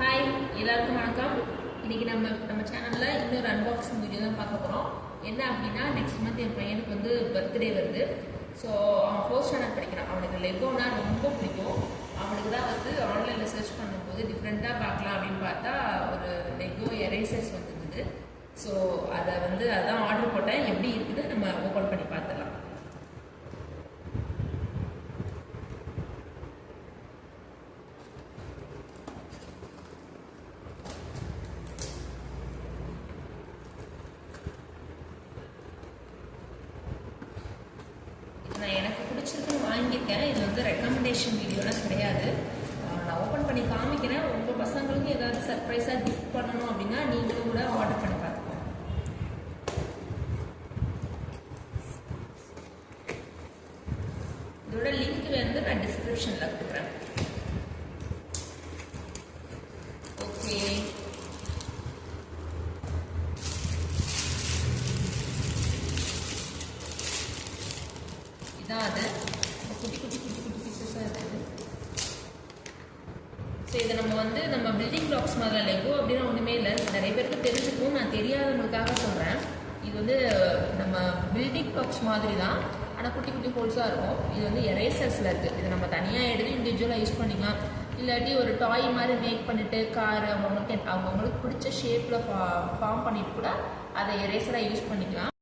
Hi எல்லாருக்கும் வணக்கம். இன்னைக்கு நம்ம சேனல்ல இன்னொரு அன்பாக்சிங் வீடியோ தான் பார்க்க போறோம். என்ன அப்படின்னா நெக்ஸ்ட் மந்த் என் பையனுக்கு வந்து பர்த்டே வருது. ஸோ அவன் 4th ஸ்டாண்டர்ட் படிக்கிறான். அவனுக்கு லெகோனா ரொம்ப பிடிக்கும். அவனுக்கு தான் வந்து ஆன்லைனில் சர்ச் பண்ணும்போது டிஃப்ரெண்ட்டாக பார்க்கலாம் அப்படின்னு பார்த்தா ஒரு லெகோ எரேசர்ஸ் வந்துருக்குது. ஸோ அதான் ஆர்டர் போட்டேன். எப்படி இருக்குது நம்ம ஓப்பன் பண்ணி பார்த்துடலாம். நான் எனக்கு பிடிச்சிருக்குன்னு வாங்கியிருக்கேன். இது வந்து ரெக்கமெண்டேஷன் வீடியோலாம் கிடையாது. நான் ஓப்பன் பண்ணி காமிக்கிறேன். உங்கள் பசங்களுக்கு ஏதாவது சர்ப்ரைஸாக கிஃப்ட் பண்ணணும் அப்படின்னா நீங்களும் கூட ஆர்டர் பண்ணி பார்த்துக்கோங்க. இதோட லிங்க் வந்து நான் டிஸ்கிரிப்ஷனில் கொடுக்குறேன். ஓகே, இதான் அது. குட்டி குட்டி குட்டி குட்டி பீசஸாக இருக்குது. ஸோ இதை நம்ம பில்டிங் பிளாக்ஸ் மாதிரி லெகோ அப்படின்னு ஒன்றுமே இல்லை. நிறைய பேருக்கு தெரிஞ்சுக்கும். நான் தெரியாதவங்களுக்காக சொல்கிறேன். இது வந்து நம்ம பில்டிங் பிளாக்ஸ் மாதிரி தான், ஆனால் குட்டி குட்டி ஹோல்ஸாக இருக்கும். இது வந்து எரேசர்ஸில் இருக்குது. இது நம்ம தனியாக எடுத்து இண்டிவிஜுவலாக யூஸ் பண்ணிக்கலாம். இல்லாட்டி ஒரு டாய் மாதிரி மேக் பண்ணிவிட்டு கார் அவங்களுக்கு பிடிச்ச ஷேப்பில் ஃபார்ம் பண்ணிட்டு கூட அதை எரேசராக யூஸ் பண்ணிக்கலாம்.